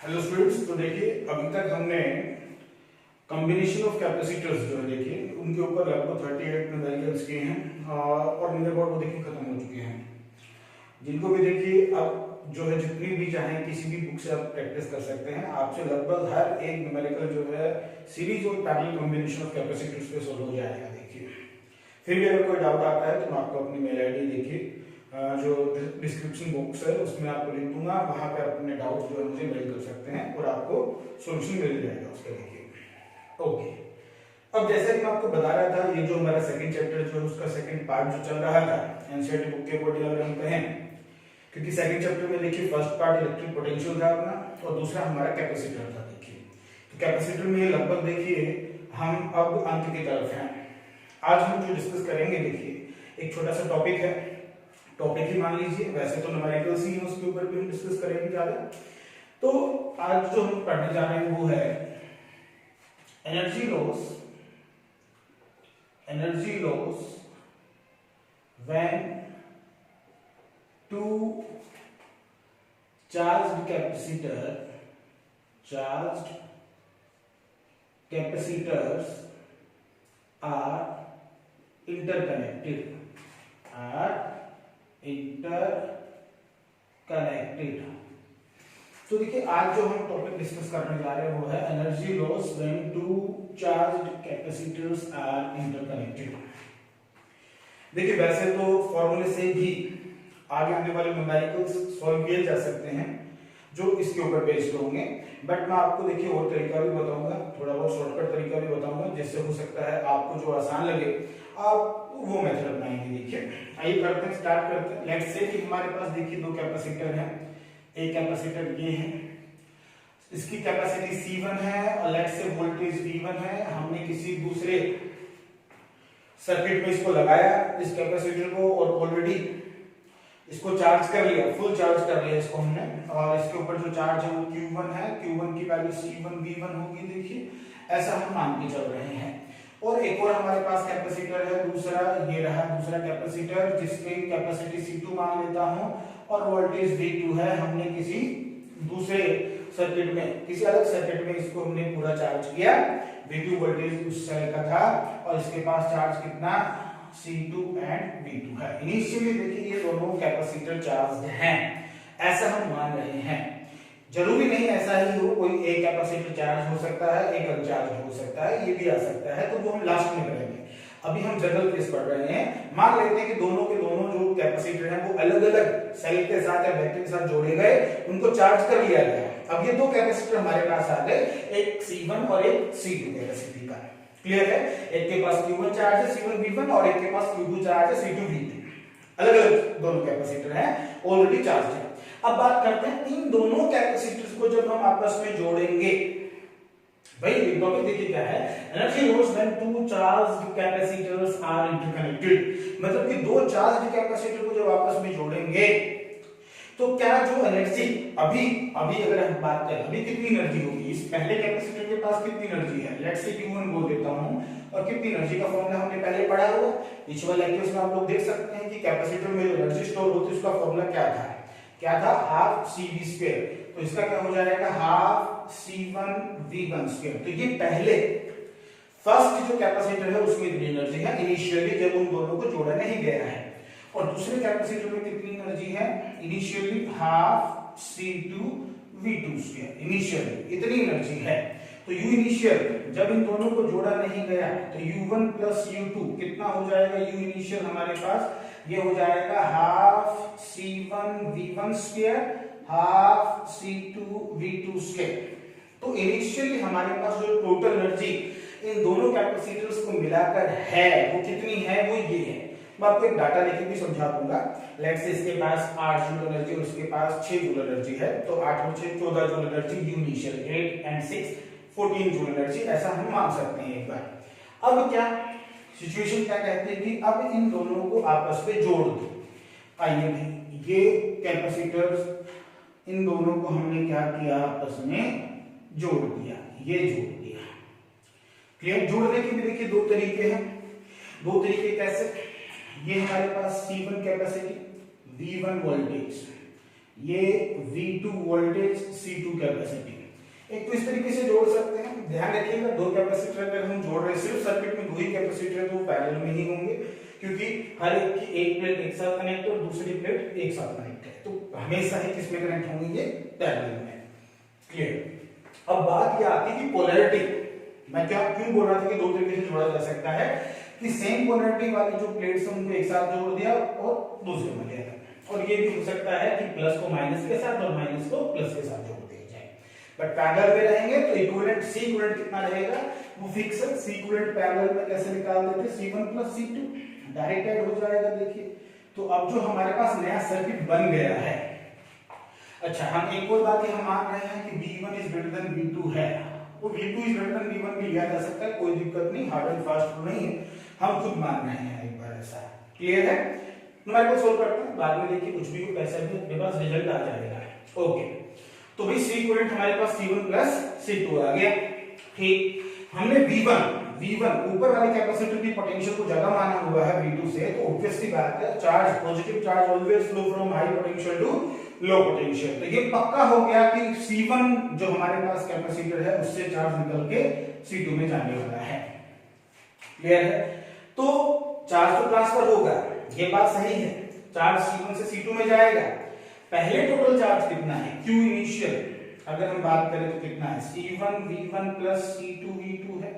Hello students, तो देखिए अभी तक हमने कॉम्बिनेशन ऑफ कैपेसिटर्स जो है देखिए उनके ऊपर लगभग 38 न्यूमेरिकल्स किए हैं और नियर वो देखिए खत्म हो चुके हैं। जिनको भी देखिए अब जो है जितनी भी चाहे किसी भी बुक से आप प्रैक्टिस कर सकते हैं। आपसे लगभग हर एक न्यूमेरिकल जो है सीरीज और पैरेलल कॉम्बिनेशन ऑफ कैपेसिटर्स पे सोल्व हो जाएगा। देखिए फिर भी अगर कोई डाउट आता है तो मैं आपको अपनी मेल आईडी देखिए जो डिस्क्रिप्शन बॉक्स है उसमें आपको लिंक दूंगा, वहां पे अपने डाउट जो है मुझे मेल कर सकते हैं और आपको सॉल्यूशन मिल जाएगा उसका। देखिए ओके, अब जैसा कि मैं आपको बता रहा था, ये जो हमारा सेकंड चैप्टर जो है उसका सेकंड पार्ट जो चल रहा था एनसीईआरटी बुक के अकॉर्डिंग अगर हम कहें, क्योंकि सेकंड चैप्टर में देखिए फर्स्ट पार्ट इलेक्ट्रिक पोटेंशियल था अपना और दूसरा हमारा कैपेसिटर था। देखिए तो कैपेसिटर में लगभग देखिए हम अब अंत की तरफ हैं। आज हम जो डिस्कस करेंगे देखिए एक छोटा सा टॉपिक है, टॉपिक ही मान लीजिए, वैसे तो न्यूमेरिकल्स ही हैं उसके ऊपर भी हम डिस्कस करेंगे ज्यादा। तो आज जो हम पढ़ने जा रहे हैं वो है energy loss when two charged capacitors are interconnected तो देखिए आज जो हम टॉपिक डिस्कस करने जा रहे हैं वो है energy loss when two charged capacitors are interconnected. देखिए वैसे तो फॉर्मूले से भी आगे आने वाले न्यूमेरिकल्स सॉल्व किए जा सकते हैं जो इसके ऊपर बेस्ड होंगे, बट मैं आपको देखिए और तरीका भी बताऊंगा, थोड़ा बहुत शॉर्टकट तरीका भी बताऊंगा जिससे हो सकता है आपको जो आसान लगे आप वो मेथड अपनाएंगे। देखिए आइए करते हैं, स्टार्ट करते हैं। लेट्स से कि हमारे पास देखिए दो कैपेसिटर हैं, एक कैपेसिटर ये है, इसकी कैपेसिटी C1 है और लेट्स से वोल्टेज V1 है। हमने किसी दूसरे सर्किट में इसको लगाया इस कैपेसिटर को और ऑलरेडी इसको चार्ज कर लिया, फुल चार्ज कर लिया इसको हमने, और इसके ऊपर जो चार्ज है वो Q1 है, Q1 की वैल्यू C1 V1 होगी। देखिए ऐसा हम मान के चल रहे हैं। और एक और हमारे पास कैपेसिटर है दूसरा, ये रहा दूसरा कैपेसिटर जिसकी कैपेसिटी C2 मान लेता हूं और वोल्टेज V2 है। हमने किसी दूसरे सर्किट में, किसी अलग सर्किट में इसको हमने पूरा चार्ज किया, V2 वोल्टेज उस साइड का था और इसके पास चार्ज कितना C2 एंड V2 है। इनिशियली देखिए ये दोनों कैपेसिटर चार्ज्ड हैं ऐसा हम मान रहे हैं। जरूरी नहीं ऐसा ही हो, कोई एक कैपेसिटर चार्ज हो सकता है एक अनचार्ज हो सकता है, ये भी आ सकता है, तो वो हम लास्ट में करेंगे। अभी हम जनरल केस पढ़ रहे हैं। मान लेते हैं कि दोनों के दोनों जो कैपेसिटर हैं वो अलग अलग सेल के साथ या बैटरी के साथ जोड़े गए, उनको चार्ज कर लिया गया। अब ये दो कैपेसिटर हमारे पास आ गए, एक C1 और एक C2 कैपेसिटी का। क्लियर है? एक के पास Q1 चार्ज है C1 V1 और एक के पास Q2 चार्ज है C2 V2। अलग अलग दोनों कैपेसिटर हैं, ऑलरेडी चार्ज है। अब बात करते हैं इन दोनों कैपेसिटर्स को जब हम आपस में जोड़ेंगे, भाई टॉपिक देखिए क्या है, energy loss when two charged capacitors are interconnected. मतलब कि दो चार्ज्ड कैपेसिटर को जब आपस में जोड़ेंगे तो क्या जो एनर्जी अभी अगर हम बात करें अभी कितनी एनर्जी होगी, इस पहले कैपेसिटर के पास कितनी एनर्जी है, लेट्स से Q1 बोल देता हूं, और कितनी एनर्जी का फॉर्मूला हमने पहले पढ़ा हुआ पिछले लेक्चर्स में। आप लोग देख सकते हैं कि कैपेसिटर में जो एनर्जी स्टोर होती है उसका फॉर्मूला क्या था हाफ CV²। तो इसका क्या हो जाएगा हाफ C1 V1 स्क्वायर। तो ये पहले फर्स्ट जो कैपेसिटर है उसमें इतनी एनर्जी है इनिशियली जब उन दोनों को जोड़ा नहीं गया है, और दूसरे कैपेसिटर में कितनी एनर्जी है initially half C2 V2 square. Initially इतनी एनर्जी है। तो U इनिशियल जब इन दोनों को जोड़ा नहीं गया तो U1 प्लस U2 कितना हो जाएगा, U इनिशियल हमारे पास ये हो जाएगा half C1 V1 square half C2 V2 square. तो इनिशियली हमारे पास जो टोटल एनर्जी इन दोनों कैपेसिटर्स को मिलाकर है वो कितनी है, वो ये है। मैं आपको एक डाटा लेके भी समझा दूंगा। लेट्स से इसके पास 8 जूल एनर्जी और इसके पास 6 जूल एनर्जी है, तो 8 और 6 14 joule energy, U initial 8 and 6 14 joule energy, ऐसा हम मान सकते हैं एक बार। अब क्या सिचुएशन क्या कहते हैं कि अब इन दोनों को आपस में जोड़ दो। आइए भाई ये कैपेसिटर्स इन दोनों को हमने क्या किया आपस में जोड़ दिया, ये जोड़ दिया। क्लियर? जोड़ने के भी देखिए दो तरीके हैं। दो तरीके कैसे, ये हमारे पास C1 कैपेसिटी V1 वोल्टेज, ये V2 वोल्टेज C2 कैपेसिटी, एक तो इस तरीके से जोड़ सकते हैं, ध्यान रखिएगा दो कैपेसिटर अगर हम जोड़ रहे हैं सिर्फ सर्किट में दो ही कैपेसिटर है तो पैरेलल में ही होंगे, क्योंकि हर एक की एक प्लेट एक साथ कनेक्ट और दूसरी प्लेट एक साथ कनेक्ट है, तो हमेशा ही किसमें कनेक्ट होंगे, ये पैरेलल में। क्लियर। अब बात ये आती है कि पोलैरिटी, मैं क्यों बोल रहा था कि दो तरीके से जोड़ा जा सकता है, कि सेम पोलैरिटी वाली जो प्लेट्स हैं उनको एक साथ जोड़ दिया और दूसरे में ले आया, और ये भी हो सकता है कि प्लस को माइनस के साथ और माइनस को प्लस के साथ जोड़ दिया जाए। बट पैरेलल में रहेंगे तो इक्विवेलेंट सी इक्विवेलेंट कितना रहेगा, वो फिक्स है। सी इक्विवेलेंट पैरेलल में कैसे निकाल देते, C1 + C2 डायरेक्ट ऐड हो जाएगा। देखिए तो अब जो हमारे पास नया सर्किट बन गया है, अच्छा हम एक और बात हम मान रहे हैं कि V1 is greater than V2 है, वो V2 is greater than V1 भी लिया जा सकता है, कोई दिक्कत नहीं, हार्ड एंड फास्ट रूल नहीं है, हम खुद मान रहे हैं एक बार ऐसा। क्लियर है। हमारे को सोल्व करते हैं, बाद में देखिए कुछ भी कैसा भी मेरे पास रिजल्ट आ जाएगा। ओके तो भाई सी इक्विवेलेंट हमारे पास C1 + C2 आ गया। ठीक, हमने V1 ऊपर वाले कैपेसिटर की पोटेंशियल को ज्यादा माना हुआ है V2 से, तो ऑब्वियसली बात है charge positive charge always flow from high potential to low potential, तो ये पक्का हो गया कि C1 जो हमारे पास कैपेसिटर है उससे चार्ज निकल के C2 में जाने वाला है। क्लियर है। तो चार्ज तो ट्रांसफर होगा, ये बात सही है, चार्ज C1 से C2 में जाएगा। पहले टोटल चार्ज कितना है, Q इनिशियल अगर हम बात करें तो कितना है, C1 V1 + C2 V2 है,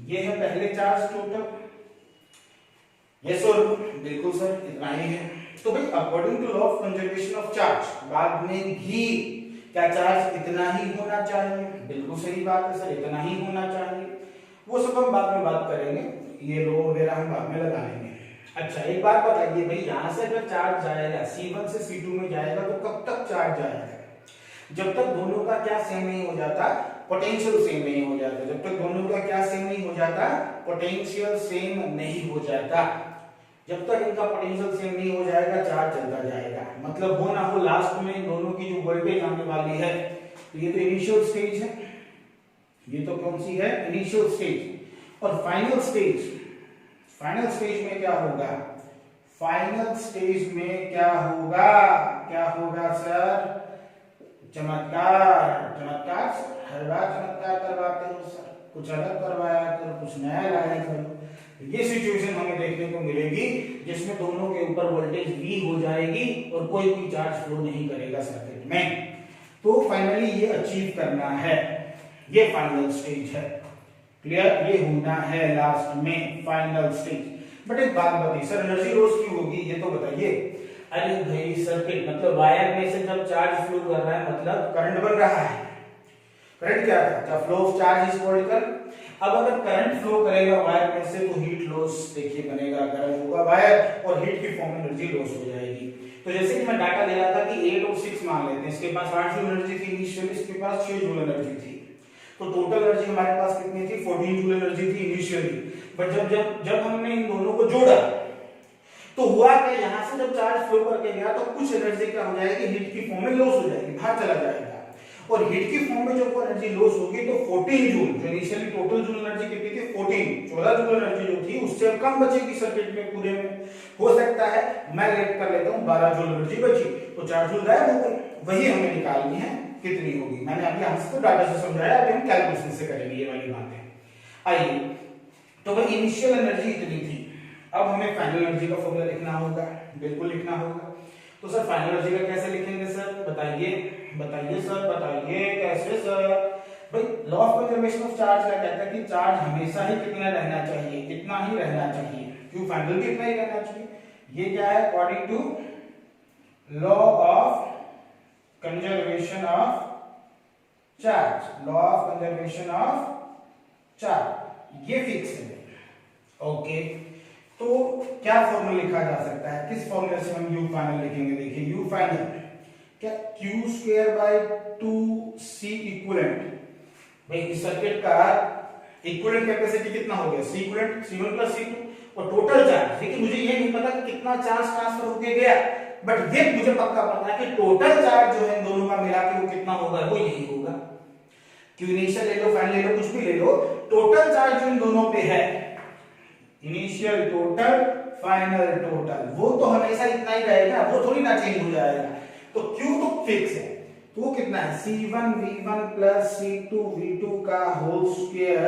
ये है पहले चार्ज टोटल। यस और बिल्कुल सर इतना ही है। तो भाई according to law of conservation of charge बाद में भी क्या चार्ज इतना ही होना चाहिए, बिल्कुल सही बात है सर, इतना ही होना चाहिए, वो सब हम बाद में बात करेंगे, ये लो वगैरह हम बाद में लगा लेंगे। अच्छा एक बात बताइए भाई, यहां से अगर चार्ज जाएगा C1 से C2 में जाएगा तो कब तक चार्ज जाएगा, जब तक दोनों का क्या सेम नहीं हो जाता, पोटेंशियल सेम नहीं हो जाता, जब तक दोनों का क्या सेम नहीं हो जाता, पोटेंशियल सेम नहीं हो जाता, जब तक इनका पोटेंशियल सेम नहीं हो जाएगा चार्ज चलता जाएगा। मतलब हो ना हो लास्ट में दोनों की जो वोल्टेज आने वाली है, तो ये तो इनिशियल स्टेज है, ये तो कौन सी है, इनिशियल स्टेज। और फाइनल स्टेज में क्या होगा, फाइनल स्टेज में क्या होगा सर, चमत्कार हर बार चमत्कार करवाते हो सर, कुछ अलग करवाया करो, कुछ नया लाया करो। ये सिचुएशन हमें देखने को मिलेगी जिसमें दोनों के ऊपर वोल्टेज V हो जाएगी और कोई भी चार्ज फ्लो नहीं करेगा सर्किट में। तो फाइनली ये अचीव करना है, ये फाइनल स्टेज है। क्लियर, ये होना है लास्ट में फाइनल स्टेज। बट एक बात बताइए सर, एनर्जी लॉस क्यों होगी, ये तो बताइए। अरे भाई सर्किट मतलब वायर में से जब चार्ज फ्लो कर रहा है मतलब करंट बन रहा है, करंट क्या था, flow of charge is equal to. अब अगर करंट फ्लो करेगा वायर में से तो हीट लॉस देखिए बनेगा, गर्म होगा वायर और हीट की फॉर्म में एनर्जी लॉस हो जाएगी। तो जैसे कि मैं डाटा ले रहा था कि 8 और 6 मान लेते हैं, इसके पास 8 जूल एनर्जी थी इनिशियली, इसके पास 6 जूल एनर्जी थी, तो टोटल एनर्जी हमारे पास कितनी थी, 14 जूल एनर्जी थी इनिशियली। बट जब हमने इन दोनों को जोड़ा तो हुआ कि यहां से जब चार्ज फ्लो करके गया तो कुछ एनर्जी क्या हो जाएगी, हीट की फॉर्म में लॉस हो जाएगी, बाहर चला जाएगा। और हीट की फॉर्म में जब वो एनर्जी लॉस होगी तो 14 जूल जो इनिशियली टोटल जूल एनर्जी कितनी थी, 14 जूल एनर्जी जो थी उससे कम बचेगी सर्किट में पूरे में। हो सकता है मैं लेट कर लेता हूं 12 जूल एनर्जी बची, तो 4 जूल गायब हो गई, वही हमें निकालनी है कितनी होगी। मैंने अभी यहां से डाटा से समझाया, अभी हम कैलकुलेशन से करेंगे ये वाली बातें। आइए, तो भाई इनिशियल एनर्जी इतनी थी, अब हमें फाइनल एनर्जी का फॉर्मूला लिखना होगा, बिल्कुल लिखना होगा। तो सर फाइनल एनर्जी का कैसे लिखेंगे सर, बताइए सर, बताइए कैसे सर। भाई law of conservation of charge क्या कहता है कि चार्ज हमेशा ही कितना रहना चाहिए, इतना ही रहना चाहिए, क्यों फाइनल भी इतना ही रहना चाहिए। ये क्या है, according to law of conservation of charge, law of conservation of charge, ये फिक्स है। ओके, तो क्या फॉर्मूला लिखा जा सकता है, किस फॉर्मूले से हम यू फाइनल लिखेंगे, देखिए यू फाइनल क्या, Q²/2C इक्विवेलेंट। भाई इस सर्किट का इक्विवेलेंट कैपेसिटी कितना हो गया, C इक्विवेलेंट C1 + C2, और टोटल चार्ज देखिए मुझे ये नहीं पता कि कितना चार्ज ट्रांसफर होके गया, बट ये मुझे पक्का पता है कि टोटल चार्ज जो है इन दोनों का मिला के वो कितना होगा, वो यही होगा। क्यों इनिशियल ले लो, फाइनल ले लो, कुछ भी ले लो, टोटल चार्ज जो इन दोनों पे है, इनिशियल टोटल फाइनल टोटल, वो तो हमेशा इतना ही रहेगा, वो थोड़ी ना चेंज हो जाएगा। तो Q तो फिक्स है, तो वो कितना है C1V1 प्लस C2V2 का whole square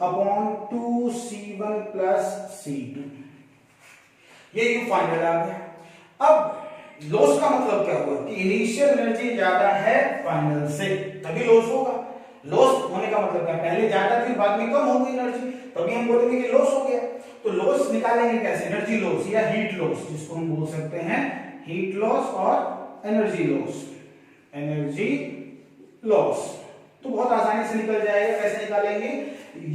upon 2C1 plus C2। ये U फाइनल आ गया। अब लॉस का मतलब क्या हुआ कि इनिशियल एनर्जी ज्यादा है फाइनल से, तभी लॉस होगा। लॉस होने का मतलब क्या, पहले ज्यादा थी बाद में कम हो गई एनर्जी, तभी हम बोलेंगे कि लॉस हो गया। तो लॉस निकालेंगे कैसे, एनर्जी लॉस या हीट लॉस, जिसको हम बोल सकते हैं हीट लॉस और एनर्जी लॉस। एनर्जी लॉस तो बहुत आसानी से निकल जाएगा। कैसे निकालेंगे,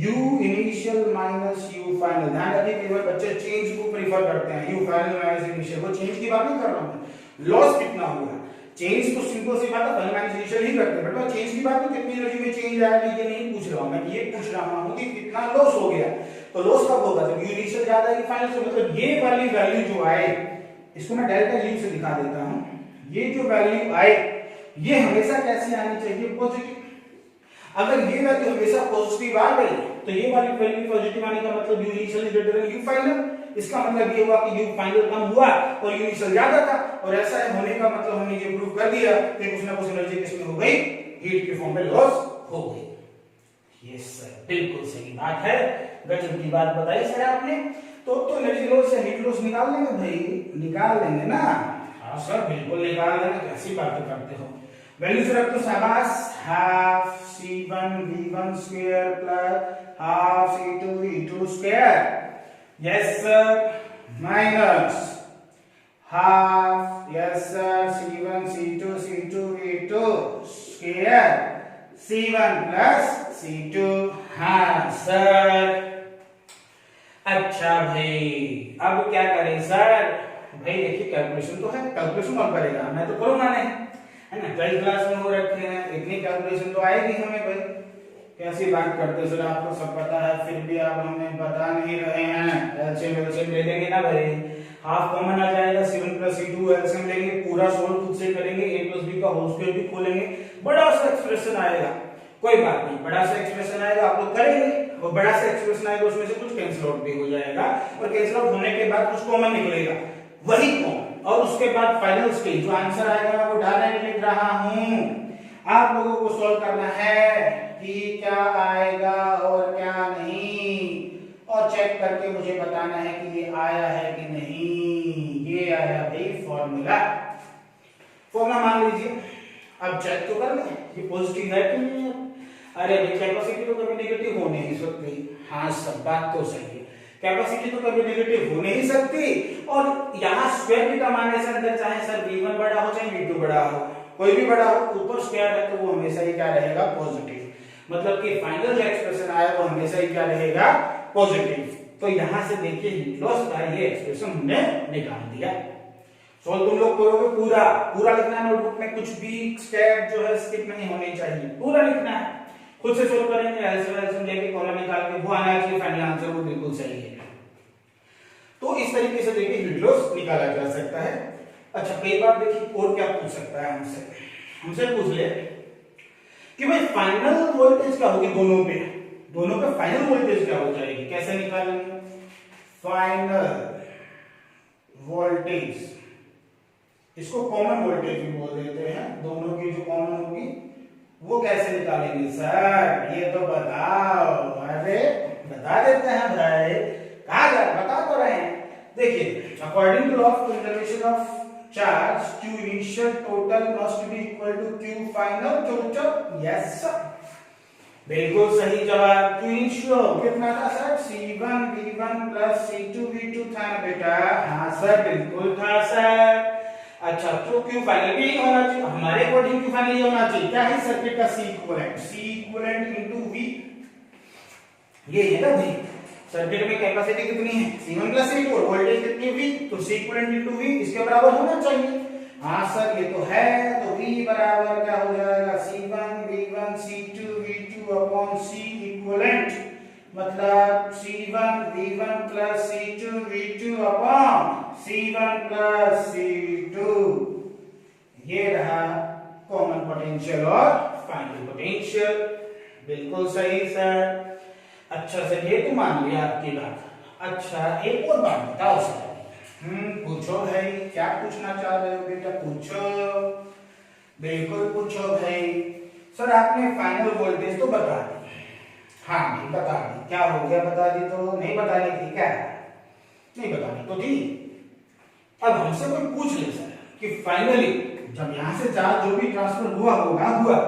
U initial minus U final. ध्यान रखिए कई बार बच्चे चेंज को प्रीफर करते हैं, U फाइनल माइनस इनिशियल, वो चेंज की बात नहीं कर रहा हूं। लॉस कितना हुआ, चेंज तो सिंपल सी बात है, फाइनल माइनस इनिशियल ही करते हैं, बट मैं चेंज की बात नहीं, कितनी एनर्जी में चेंज आया ये नहीं पूछ रहा हूं मैं, ये पूछ रहा हूं कि कितना लॉस हो गया। तो लॉस कब होगा, जब U इनिशियल ज्यादा है फाइनल से, मतलब ये वाली वैल्यू जो आए, इसको मैं डेल्टा U से दिखा देता हूं। ये जो वैल्यू आए ये हमेशा कैसी आनी चाहिए, पॉजिटिव। अगर ये वैल्यू हमेशा पॉजिटिव आ गई तो ये वाली वैल्यू पॉजिटिव आने का मतलब U initial is greater than U final. इसका मतलब ये हुआ कि U फाइनल कम हुआ और U इनिशियल ज्यादा था, और ऐसा होने का मतलब हमने ये प्रूव कर दिया कि कुछ ना कुछ एनर्जी किसमें हो गई, हीट के फॉर्म में लॉस हो गई। यस सर, बिल्कुल सही बात है, गजब की बात बताई सर आपने। तो एनर्जी लॉस से हीट लॉस निकाल लेंगे भाई, निकाल लेंगे ना। हाँ सर बिल्कुल निकाल लेंगे, कैसी बातें करते हो। वैल्यू से रख दो शाबाश, half C1V1 square plus half C2V2 square, yes sir, minus half, yes sir, C1 C2 C2V2 square C1 plus C2। हाँ सर, अच्छा भाई अब क्या करें सर, भाई देखिए कैलकुलेशन तो है, कैलकुलेशन कौन करेगा, मैं तो करूंगा नहीं, है ना, 12th क्लास में हो रखे हैं, इतनी कैलकुलेशन तो आएगी हमें भाई। कैसी बात करते सर, आपको सब पता है फिर भी आप हमें बता नहीं रहे हैं। एलसीएम ले लेंगे ना भाई, हाफ कॉमन आ जाएगा, C1 प्लस C2 एलसीएम लेंगे, पूरा सोल्व खुद से करेंगे, a प्लस b का होल स्क्वायर भी खोलेंगे, बड़ा सा एक्सप्रेशन आएगा। कोई बात नहीं, बड़ा सा एक्सप्रेशन आएगा आप लोग करेंगे, और बड़ा सा एक्सप्रेशन आएगा उसमें से कुछ कैंसिल आउट भी हो जाएगा, और कैंसिल आउट होने के बाद कुछ कॉमन निकलेगा, वही कॉमन, और उसके बाद फाइनल स्टेज जो आंसर आएगा मैं वो डायरेक्ट लिख रहा हूं। आप लोगों को सॉल्व करना है कि क्या आएगा और क्या नहीं, और चेक करके मुझे बताना है कि ये आया है कि नहीं। ये आया भाई फॉर्मूला, फॉर्मूला मान लीजिए, अब चेक तो कर लें ये पॉजिटिव है कि नहीं है। अरे भाई कैपेसिटी तो कभी नेगेटिव हो नहीं सकती, हाँ सब बात तो सही है, कैपेसिटी तो कभी नेगेटिव हो नहीं सकती, और यहाँ स्क्वायर भी कमाने से अंदर चाहे सर V1 बड़ा हो चाहे V2 बड़ा हो, कोई भी बड़ा हो, ऊपर स्क्वायर है तो वो हमेशा ही क्या रहेगा, पॉजिटिव, मतलब कि फाइनल जो एक्सप्रेशन आया वो हमेशा ही क्या रहेगा, पॉजिटिव। तो यहाँ से देखिए हीट लॉस का ये एक्सप्रेशन हमने निकाल दिया। सॉल्व तुम लोग करोगे पूरा पूरा लिखना है नोटबुक में, कुछ भी स्टेप जो है स्किप नहीं होनी चाहिए, पूरा लिखना है, खुद से सोल्व करेंगे, एलसीएम लेके कॉलम निकाल के वो आना चाहिए फाइनल आंसर, वो बिल्कुल सही है। तो इस तरीके से देखिए हीट लॉस निकाला जा सकता है। अच्छा कई बार देखिए और क्या पूछ सकता है हमसे पूछ ले कि भाई फाइनल वोल्टेज क्या होगी, दोनों पे फाइनल वोल्टेज क्या हो जाएगी, कैसे निकालेंगे फाइनल वोल्टेज, इसको कॉमन वोल्टेज भी बोल देते हैं, दोनों की जो कॉमन होगी वो कैसे निकालेंगे सर, ये तो बताओ। अरे बता देते हैं भाई, कहा जा बता तो रहे हैं। देखिए according to law of conservation of charge, Q initial total must be equal to Q final total, yes sir, बिल्कुल सही जवाब। Q इनिशियल कितना था सर, C1V1 प्लस C2V2 था ना बेटा, हाँ सर बिल्कुल था सर। अच्छा तो Q फाइनल भी होना चाहिए, हमारे अकॉर्डिंग Q फाइनल होना चाहिए, क्या है सर्किट का C इक्विवेलेंट इनटू V, ये है ना भाई, सर्किट में कैपेसिटी कितनी है C1 प्लस C2 और वोल्टेज कितनी है V, तो C इक्विवेलेंट इनटू V इसके बराबर होना चाहिए। हाँ सर ये तो है, तो V बराबर क्या हो जाएगा, C1V1 C2V2 upon C equivalent, मतलब C1V1 plus C2V2 upon C1 plus C2, ये रहा कॉमन पोटेंशियल और फाइनल पोटेंशियल, बिल्कुल सही सर। अच्छा सर ये तो मान लिया आपकी बात। अच्छा एक और बात बताओ सर, पूछो भाई, क्या पूछना चाह रहे हो बेटा, पूछो। बिल्कुल पूछो भाई। सर आपने फाइनल वोल्टेज तो बता दी, हाँ भाई बता दी, क्या हो गया बता दी तो, नहीं बतानी थी क्या, नहीं बतानी तो थी। अब हमसे कोई पूछ ले सर कि फाइनली जब यहां से चार्ज जो भी ट्रांसफर हुआ होगा हुआ,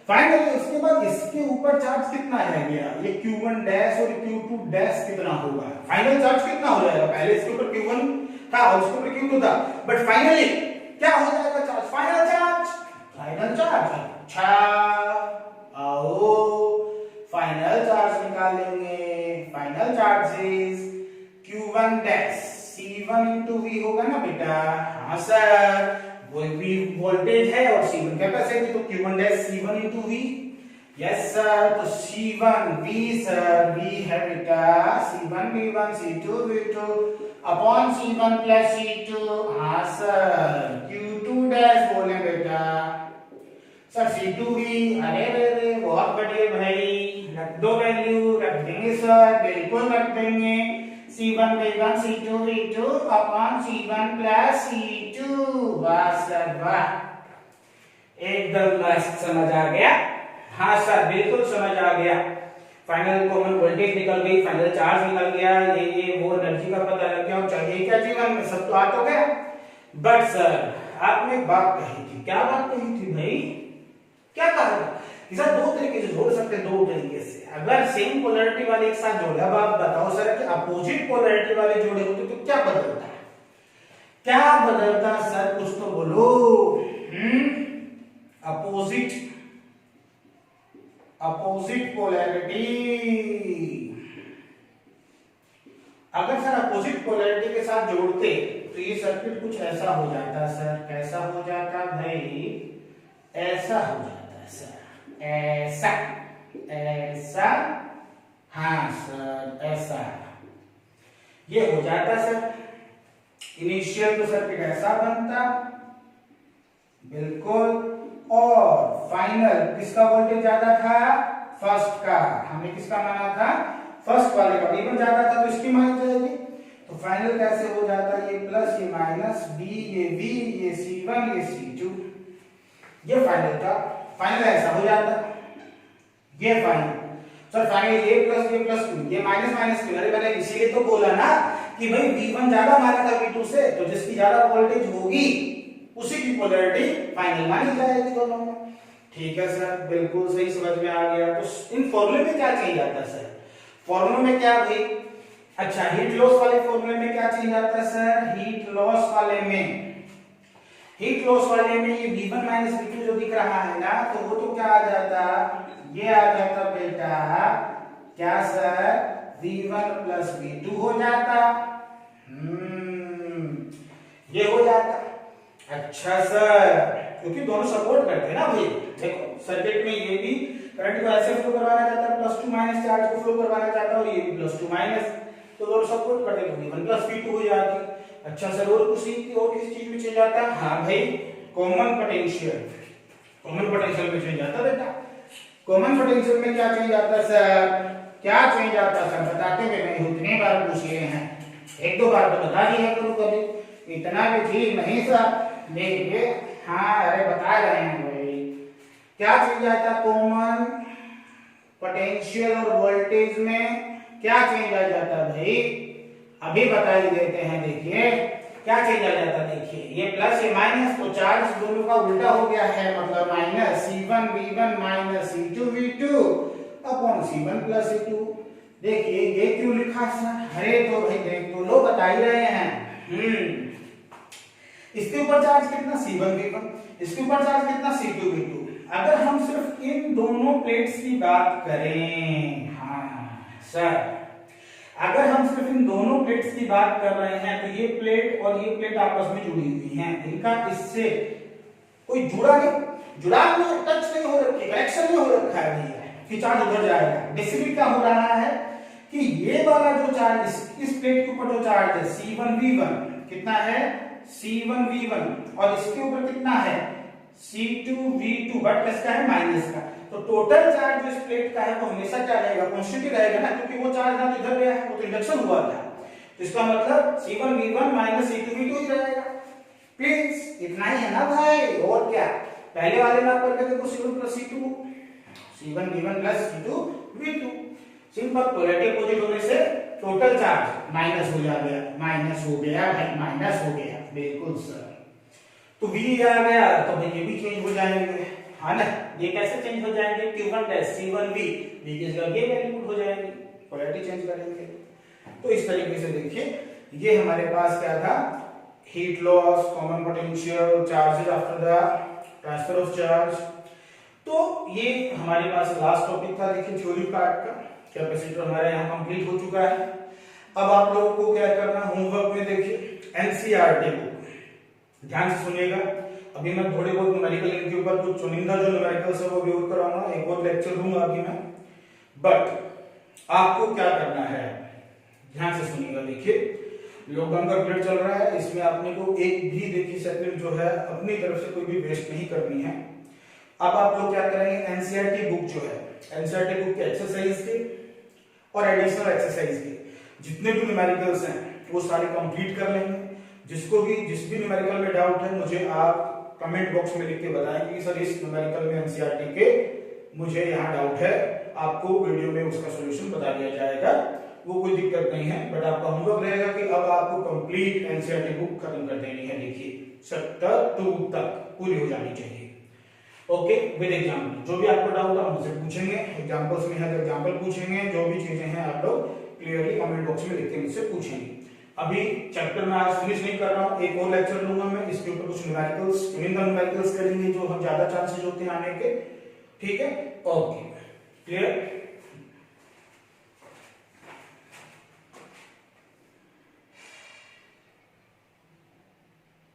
फाइनली उसके बाद इसके ऊपर चार्ज कितना रह गया, ये Q1 डैश और Q2 डैश कितना होगा, फाइनल चार्ज कितना हो जाएगा, पहले इसके ऊपर Q1 था और इसके ऊपर Q2 था, बट फाइनली क्या हो जाएगा charge, final charge, final charge. अच्छा आओ फाइनल चार्ज निकालेंगे, final charge is Q1 dash C1 into V होगा ना बेटा, हाँ सर, वो भी वोल्टेज है और C1 कैपेसिटी, तो Q1 dash C1 into V, yes sir, तो C1 V सर, V है बेटा C1 V1 C2 V2 upon C1 plus C2, हाँ सर, Q2 डैश बोले बेटा सर C2V, अरे रे बहुत बढ़िया भाई, रख दो वैल्यू, रख देंगे सर, बिल्कुल रख देंगे, C1 V1 C2 V2 upon C1 plus C2, वाह सर वाह, एकदम मस्त, समझ आ गया, हाँ सर बिल्कुल समझ आ गया, फाइनल कॉमन वोल्टेज निकल गई, फाइनल चार्ज निकल गया, ये वो एनर्जी का पता लग गया, चाहिए क्या जीवन में, सब तो आ तो गया। बट सर आपने एक बात कही थी, क्या बात कही थी भाई, क्या कहा था, सर दो तरीके से जोड़ सकते हैं, दो तरीके से, अगर सेम पोलैरिटी वाले एक साथ जोड़े, अब आप बताओ सर कि अपोजिट पोलैरिटी वाले जोड़े होते तो क्या बदलता है, क्या बदलता सर, कुछ तो बोलो, अपोजिट पोलैरिटी, अगर सर अपोजिट पोलैरिटी के साथ जोड़ते तो ये सर्किट कुछ ऐसा हो जाता सर, कैसा हो जाता भाई, ऐसा हो जाता सर, ऐसा, ऐसा, हाँ सर ऐसा, ये हो जाता सर, इनिशियल तो सर्किट ऐसा बनता, बिल्कुल, और फाइनल किसका वोल्टेज ज्यादा था, फर्स्ट का, हमने किसका माना था, फर्स्ट वाले का, V1 ज्यादा था तो इसकी मानी जाएगी, तो फाइनल कैसे हो जाता, ये प्लस ये माइनस, B ये V ये C1 ये C2, ये फाइनल था, फाइनल ऐसा हो जाता, ये फाइनल, सर फाइनल ये प्लस क्यों, ये माइनस माइनस क्यों, अरे मैंने इसीलिए तो बोला ना कि भाई V1 ज्यादा माना था V2 से, तो जिसकी ज्यादा वोल्टेज होगी उसी की पोलैरिटी फाइनल मानी जाएगी दोनों में, ठीक है सर, बिल्कुल सही समझ में आ गया। तो इन फॉर्मूले में क्या चेंज आता है सर, फॉर्मूले में क्या भाई, अच्छा हीट लॉस वाले फॉर्मूले में क्या चेंज आता है सर, हीट लॉस वाले में, हीट लॉस वाले में ये V1 माइनस V2 जो दिख रहा है ना, तो वो तो क्या आ जाता, ये आ जाता बेटा, क्या सर, V1 प्लस V2 हो जाता, ये हो जाता, अच्छा सर, क्योंकि दोनों सपोर्ट करते हैं ना भाई, देखो सर्किट में ये भी करंट को ऐसे फ्लो करवाना चाहता है, प्लस टू माइनस चार्ज को फ्लो करवाना चाहता है, और ये भी प्लस टू माइनस, तो दोनों सपोर्ट करते हैं, V1 प्लस V2 हो जाती। अच्छा सर और किसी चीज में चेंज आता है, हाँ भाई कॉमन पोटेंशियल, कॉमन पोटेंशियल में चेंज आता है बेटा, कॉमन पोटेंशियल में क्या चेंज आता है सर, क्या चेंज आता है सर, बताते हुए नहीं, उतने बार पूछ लिए हैं, एक दो बार तो बता दिया करो कभी, इतना भी ठीक नहीं सर, देखिए हाँ अरे बता रहे हैं भाई, क्या चेंज आता है, कॉमन पोटेंशियल और वोल्टेज में क्या चेंज आ जाता है भाई, अभी बता ही देते हैं, देखिए क्या चेंज आ जाता है, देखिए ये प्लस ये माइनस, तो चार्ज दोनों का उल्टा हो गया है, मतलब minus C1 V1 minus C2 V2 upon C1 plus C2, देखिए ये क्यों लिखा सर, अरे तो भाई देख तो लो बता ही रहे हैं, इसके ऊपर चार्ज कितना C1 V1, इसके ऊपर चार्ज कितना C2 V2, अगर हम सिर्फ इन दोनों प्लेट्स की बात करें, हाँ सर अगर हम सिर्फ इन दोनों प्लेट्स की बात कर रहे हैं, तो ये प्लेट और ये प्लेट आपस में जुड़ी हुई हैं, इनका इससे कोई जुड़ा नहीं, जुड़ाव नहीं, टच नहीं हो रखी, कनेक्शन नहीं हो रखा है भैया कि चार्ज उधर जाएगा, बेसिकली क्या हो रहा है कि ये वाला जो चार्ज इस प्लेट के ऊपर जो चार्ज है C1 V1 कितना है, C1 V1, और इसके ऊपर कितना है C2 V2, बट किसका है, माइनस का, तो टोटल चार्ज जो इस प्लेट का है वो हमेशा क्या रहेगा, कांस्टेंट ही रहेगा ना, क्योंकि वो चार्ज ना तो इधर गया है, वो तो इंडक्शन हुआ था, तो इसका मतलब C1 V1 minus C2 V2 ही रहेगा, प्लीज इतना ही है ना भाई, और क्या, पहले वाले में आप करके देखो C1 plus C2, C1 V1 plus C2 V2। Simple, polarity opposite होने से टोटल चार्ज माइनस हो जाएगा, माइनस हो गया भाई, माइनस हो गया, बिल्कुल सर। तो V आ गया तो भाई ये भी चेंज हो जाएंगे, है ना। ये कैसे चेंज हो जाएंगे, Q1 डैश C1V, V की जगह ये वैल्यू पुट हो जाएगी, पोलैरिटी चेंज करेंगे। तो इस तरीके से देखिए ये हमारे पास क्या था, heat loss, common potential, charges after the transfer of charge. तो ये हमारे पास लास्ट टॉपिक था देखिए थ्योरी पार्ट का। कैपेसिटर हमारा यहाँ कंप्लीट हो चुका है। अब आप लोगों को क्या करना, होमवर्क में देखिए एनसीईआरटी बुक ध्यान से सुनिएगा। अभी मैं थोड़े बहुत न्यूमेरिकल इनके ऊपर कुछ चुनिंदा जो न्यूमेरिकल्स है वो यूज कराऊंगा, एक और लेक्चर दूंगा अभी मैं। बट आपको क्या करना है, ध्यान से सुनिएगा। देखिए लॉकडाउन का पीरियड चल रहा है, इसमें आपने को एक भी देखिए सेकंड जो है अपनी तरफ से कोई भी वेस्ट नहीं करनी है। अब आप लोग क्या करेंगे, एनसीईआरटी बुक जो है, एनसीईआरटी बुक के एक्सरसाइज के और एडिशनल एक्सरसाइज के जितने भी न्यूमेरिकल्स हैं वो सारे कंप्लीट कर लेंगे। जिसको भी जिस भी न्यूमेरिकल में डाउट है मुझे आप कमेंट बॉक्स में लिख के बताएं कि सर इस न्यूमेरिकल में एनसीईआरटी के मुझे यहाँ डाउट है, आपको वीडियो में उसका सॉल्यूशन बता दिया जाएगा, वो कोई दिक्कत नहीं है। बट आपका होमवर्क रहेगा कि अब आपको कंप्लीट एनसीईआरटी बुक खत्म कर देनी है। देखिए चैप्टर 2 तक पूरी हो जानी चाहिए। ओके, विद एग्जाम्पल जो भी आपको डाउट है मुझसे पूछेंगे, एग्जांपल्स में है तो एग्जांपल पूछेंगे, जो भी चीजें हैं आप लोग क्लियरली कमेंट बॉक्स में लिख के मुझसे पूछेंगे। अभी चैप्टर में आज फिनिश नहीं कर रहा हूँ, एक और लेक्चर लूंगा मैं, इसके ऊपर कुछ न्यूमेरिकल्स, न्यूमेरिकल्स करेंगे जो हम ज्यादा चांसेस होते हैं आने के। ठीक है, ओके, क्लियर।